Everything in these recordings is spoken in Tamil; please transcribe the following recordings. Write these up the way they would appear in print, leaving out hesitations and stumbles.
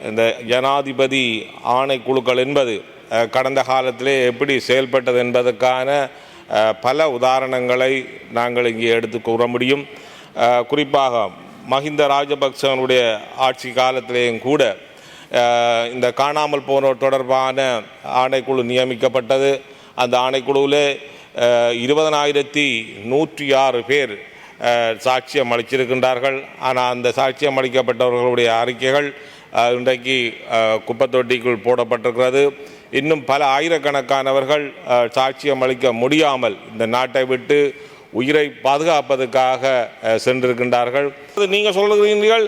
இந்த ஜனாதிபதி ஆணைக்குழுக்கள் என்பது கடந்த காலத்திலே எப்படி செயல்பட்டது என்பதற்கான பல உதாரணங்களை நாங்கள் இங்கே எடுத்து கூற முடியும். குறிப்பாக மஹிந்த ராஜபக்சவனுடைய ஆட்சி காலத்திலேயும் கூட இந்த காணாமல் போனோர் தொடர்பான ஆணைக்குழு நியமிக்கப்பட்டது. அந்த ஆணைக்குழுவில் 20,106 பேர் சாட்சியம் அளிச்சிருக்கின்றார்கள். ஆனால் அந்த சாட்சியம் அளிக்கப்பட்டவர்களுடைய அறிக்கைகள் இன்றைக்கு குப்பத்தொட்டிக்குள் போடப்பட்டிருக்கிறது. இன்னும் பல ஆயிரக்கணக்கானவர்கள் சாட்சியம் அளிக்க முடியாமல் இந்த நாட்டை விட்டு உயிரை பாதுகாப்பதற்காக சென்றிருக்கின்றார்கள். நீங்கள் சொல்கிறீர்கள்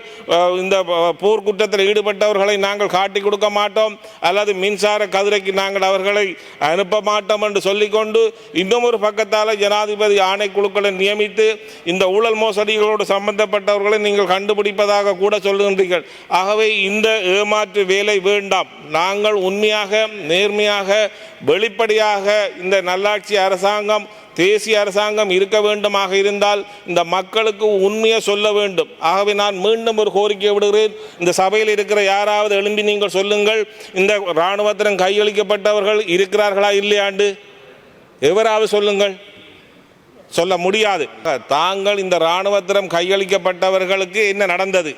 இந்த போர்க்குற்றத்தில் ஈடுபட்டவர்களை நாங்கள் காட்டி கொடுக்க மாட்டோம் அல்லது மின்சார கதிரைக்கு நாங்கள் அவர்களை அனுப்ப மாட்டோம் என்று சொல்லிக்கொண்டு இன்னும் ஒரு பக்கத்தால் ஜனாதிபதி ஆணைக்குழுக்களை நியமித்து இந்த ஊழல் மோசடிகளோடு சம்பந்தப்பட்டவர்களை நீங்கள் கண்டுபிடிப்பதாக கூட சொல்லுகின்றீர்கள். ஆகவே இந்த ஏமாற்று வேலை வேண்டாம். நாங்கள் உண்மையாக நேர்மையாக வெளிப்படையாக இந்த நல்லாட்சி அரசாங்கம் தேசிய அரசாங்கம் இருக்க வேண்டுமாக இருந்தால் இந்த மக்களுக்கு உண்மையை சொல்ல வேண்டும். ஆகவே நான் மீண்டும் ஒரு கோரிக்கை விடுகிறேன். இந்த சபையில் இருக்கிற யாராவது எழும்பி நீங்கள் சொல்லுங்கள், இந்த இராணுவத்திடம் கையளிக்கப்பட்டவர்கள் இருக்கிறார்களா இல்லையாண்டு எவராவது சொல்லுங்கள். சொல்ல முடியாது. தாங்கள் இந்த இராணுவத்திடம் கையளிக்கப்பட்டவர்களுக்கு என்ன நடந்தது,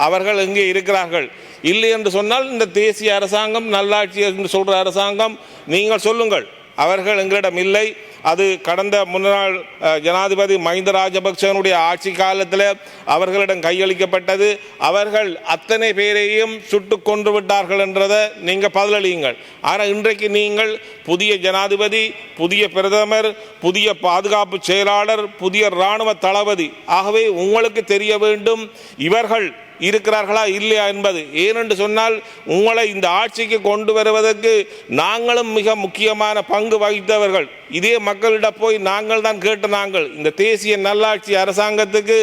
அவர்கள் எங்கே இருக்கிறார்கள் இல்லை என்று சொன்னால் இந்த தேசிய அரசாங்கம் நல்லாட்சி என்று சொல்கிற அரசாங்கம் நீங்கள் சொல்லுங்கள். அவர்கள் எங்களிடம் இல்லை. அது கடந்த முன்னாள் ஜனாதிபதி மஹிந்த ராஜபக்சவனுடைய ஆட்சி காலத்தில் அவர்களிடம் கையளிக்கப்பட்டது. அவர்கள் அத்தனை பேரையும் சுட்டு கொன்று விட்டார்கள் என்றதை நீங்கள் பதிலளியுங்கள். ஆனால் இன்றைக்கு நீங்கள் புதிய ஜனாதிபதி, புதிய பிரதமர், புதிய பாதுகாப்பு செயலாளர், புதிய இராணுவ தளபதி. ஆகவே உங்களுக்கு தெரிய வேண்டும் இவர்கள் இருக்கிறார்களா இல்லையா என்பது. ஏனென்று சொன்னால் உங்களை இந்த ஆட்சிக்கு கொண்டு வருவதற்கு நாங்களும் மிக முக்கியமான பங்கு வகித்தவர்கள். இதே மக்களிடம் போய் நாங்கள் தான் கேட்ட நாங்கள் இந்த தேசிய நல்லாட்சி அரசாங்கத்துக்கு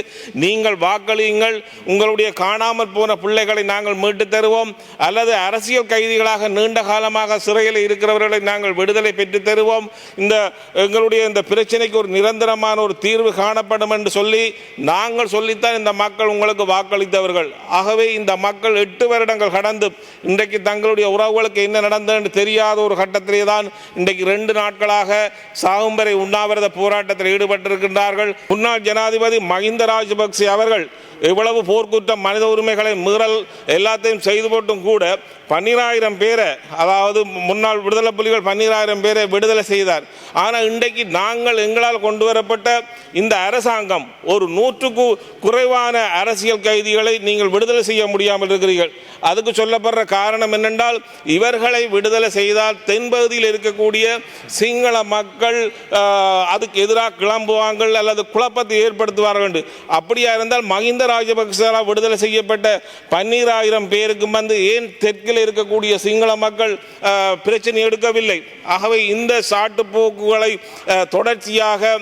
நீங்கள் வாக்களியுங்கள், உங்களுடைய காணாமல் போன பிள்ளைகளை நாங்கள் மீட்டு தருவோம் அல்லது அரசியல் கைதிகளாக நீண்ட காலமாக சிறையில் இருக்கிறவர்களை நாங்கள் விடுதலை பெற்று தருவோம், இந்த எங்களுடைய இந்த பிரச்சனைக்கு ஒரு நிரந்தரமான ஒரு தீர்வு காணப்படும் என்று சொல்லி நாங்கள் சொல்லித்தான் இந்த மக்கள் உங்களுக்கு வாக்களித்தவர்கள். ஆகவே இந்த மக்கள் 8 வருடங்கள் கடந்து இன்றைக்கு தங்களுடைய உறவுகளுக்கு என்ன நடந்தது என்று தெரியாத ஒரு கட்டத்திலே தான் இன்றைக்கு 2 நாட்களாக சாகும்பரை உண்ணாவிரத போராட்டத்தில் ஈடுபட்டிருக்கின்றார்கள். முன்னாள் ஜனாதிபதி மஹிந்த ராஜபக்சே அவர்கள் எவ்வளவு போர்க்குற்றம், மனித உரிமைகளை மீறல் எல்லாத்தையும் செய்து போட்டும் கூட 12,000 பேரை, அதாவது முன்னாள் விடுதலை புலிகள் 12,000 பேரை விடுதலை செய்தார். ஆனால் இன்றைக்கு நாங்கள் எங்களால் கொண்டு வரப்பட்ட இந்த அரசாங்கம் ஒரு 100க்கு குறைவான அரசியல் கைதிகளை நீங்கள் விடுதலை செய்ய முடியாமல் இருக்கிறீர்கள். அதுக்கு சொல்லப்படுற காரணம் என்னென்றால் இவர்களை விடுதலை செய்தால் தென்பகுதியில் இருக்கக்கூடிய சிங்கள மக்கள் அதுக்கு எதிராக கிளம்புவார்கள் அல்லது குழப்பத்தை ஏற்படுத்துவார்கள் என்று. அப்படியா இருந்தால் மஹிந்த ராஜபக்சேவால் விடுதலை செய்யப்பட்ட 12,000 பேருக்கு வந்து ஏன் தெற்கில் இருக்கக்கூடிய சிங்கள மக்கள் பிரச்சனை எடுக்கவில்லை? ஆகவே இந்த சாட்டு போக்குகளை தொடர்ச்சியாக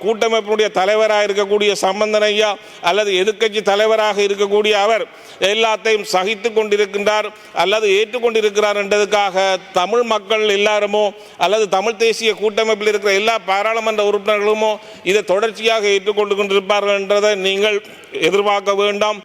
கூட்டமைப்பினுடைய தலைவராக இருக்கக்கூடிய சம்பந்தன் ஐயா அல்லது எதிர்க்கட்சி தலைவராக இருக்கக்கூடிய அவர் எல்லாத்தையும் சகித்து கொண்டிருக்கின்றார் அல்லது ஏற்றுக்கொண்டிருக்கிறார் என்றதுக்காக தமிழ் மக்கள் எல்லாருமோ அல்லது தமிழ் தேசிய கூட்டமைப்பில் இருக்கிற எல்லா பாராளுமன்ற உறுப்பினர்களுமோ இதை தொடர்ச்சியாக ஏற்றுக்கொண்டு கொண்டிருப்பார்கள் என்றதை நீங்கள் எதிர்பார்க்க வேண்டாம்.